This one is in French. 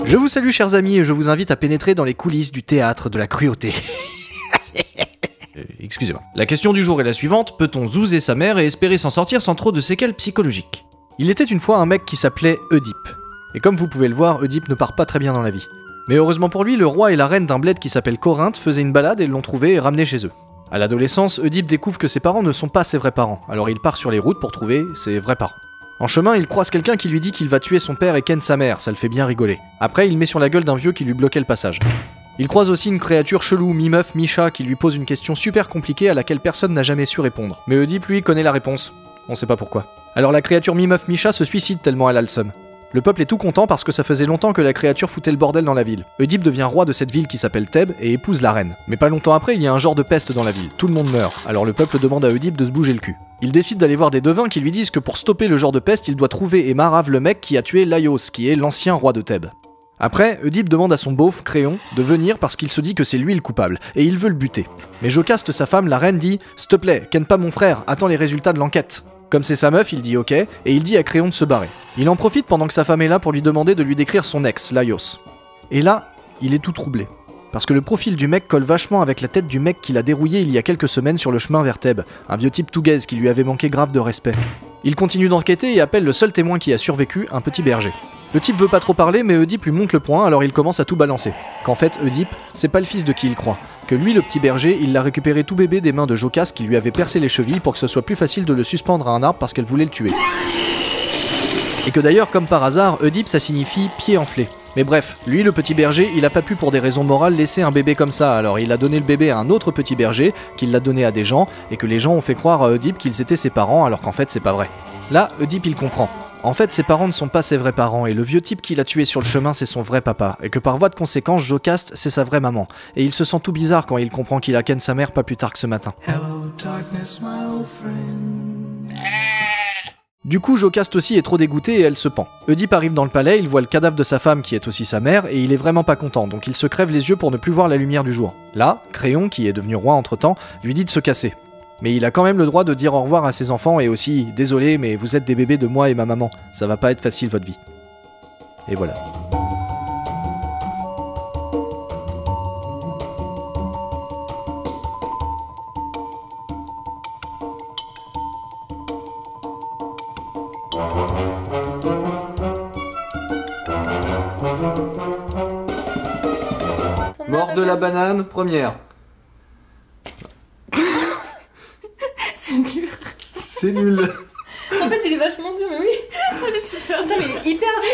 Je vous salue chers amis et je vous invite à pénétrer dans les coulisses du théâtre de la cruauté. Excusez-moi. La question du jour est la suivante, peut-on zouzer sa mère et espérer s'en sortir sans trop de séquelles psychologiques? Il était une fois un mec qui s'appelait Oedipe. Et comme vous pouvez le voir, Oedipe ne part pas très bien dans la vie. Mais heureusement pour lui, le roi et la reine d'un bled qui s'appelle Corinthe faisaient une balade et l'ont trouvé et ramené chez eux. À l'adolescence, Oedipe découvre que ses parents ne sont pas ses vrais parents, alors il part sur les routes pour trouver ses vrais parents. En chemin, il croise quelqu'un qui lui dit qu'il va tuer son père et ken sa mère, ça le fait bien rigoler. Après, il met sur la gueule d'un vieux qui lui bloquait le passage. Il croise aussi une créature chelou, mi-meuf, mi-chat, qui lui pose une question super compliquée à laquelle personne n'a jamais su répondre. Mais Oedipe, lui, connaît la réponse. On sait pas pourquoi. Alors la créature mi-meuf, mi-chat se suicide tellement elle a le seum. Le peuple est tout content parce que ça faisait longtemps que la créature foutait le bordel dans la ville. Oedipe devient roi de cette ville qui s'appelle Thèbes et épouse la reine. Mais pas longtemps après, il y a un genre de peste dans la ville. Tout le monde meurt. Alors le peuple demande à Oedipe de se bouger le cul. Il décide d'aller voir des devins qui lui disent que pour stopper le genre de peste, il doit trouver et marave le mec qui a tué Laios, qui est l'ancien roi de Thèbes. Après, Oedipe demande à son beauf, Créon, de venir parce qu'il se dit que c'est lui le coupable, et il veut le buter. Mais Jocaste, sa femme, la reine, dit « S'il te plaît, ken pas mon frère, attends les résultats de l'enquête ». Comme c'est sa meuf, il dit ok, et il dit à Créon de se barrer. Il en profite pendant que sa femme est là pour lui demander de lui décrire son ex, Laios. Et là, il est tout troublé. Parce que le profil du mec colle vachement avec la tête du mec qu'il a dérouillé il y a quelques semaines sur le chemin vers Thèbes, un vieux type tout gaze qui lui avait manqué grave de respect. Il continue d'enquêter et appelle le seul témoin qui a survécu, un petit berger. Le type veut pas trop parler, mais Oedipe lui monte le poing, alors il commence à tout balancer. Qu'en fait, Oedipe, c'est pas le fils de qui il croit. Que lui, le petit berger, il l'a récupéré tout bébé des mains de Jocaste qui lui avait percé les chevilles pour que ce soit plus facile de le suspendre à un arbre parce qu'elle voulait le tuer. Et que d'ailleurs, comme par hasard, Oedipe ça signifie pied enflé. Mais bref, lui, le petit berger, il a pas pu pour des raisons morales laisser un bébé comme ça, alors il a donné le bébé à un autre petit berger, qui l'a donné à des gens, et que les gens ont fait croire à Oedipe qu'ils étaient ses parents, alors qu'en fait c'est pas vrai. Là, Oedipe il comprend. En fait, ses parents ne sont pas ses vrais parents, et le vieux type qui l'a tué sur le chemin, c'est son vrai papa, et que par voie de conséquence, Jocaste, c'est sa vraie maman. Et il se sent tout bizarre quand il comprend qu'il a ken sa mère pas plus tard que ce matin. Du coup, Jocaste aussi est trop dégoûté et elle se pend. Oedipe arrive dans le palais, il voit le cadavre de sa femme qui est aussi sa mère, et il est vraiment pas content, donc il se crève les yeux pour ne plus voir la lumière du jour. Là, Créon, qui est devenu roi entre-temps, lui dit de se casser. Mais il a quand même le droit de dire au revoir à ses enfants et aussi « Désolé, mais vous êtes des bébés de moi et ma maman, ça va pas être facile votre vie. » Et voilà. Mort de la banane, première. C'est dur. C'est nul. En fait, il est vachement dur, mais oui. Elle est super dure, mais il est hyper dur.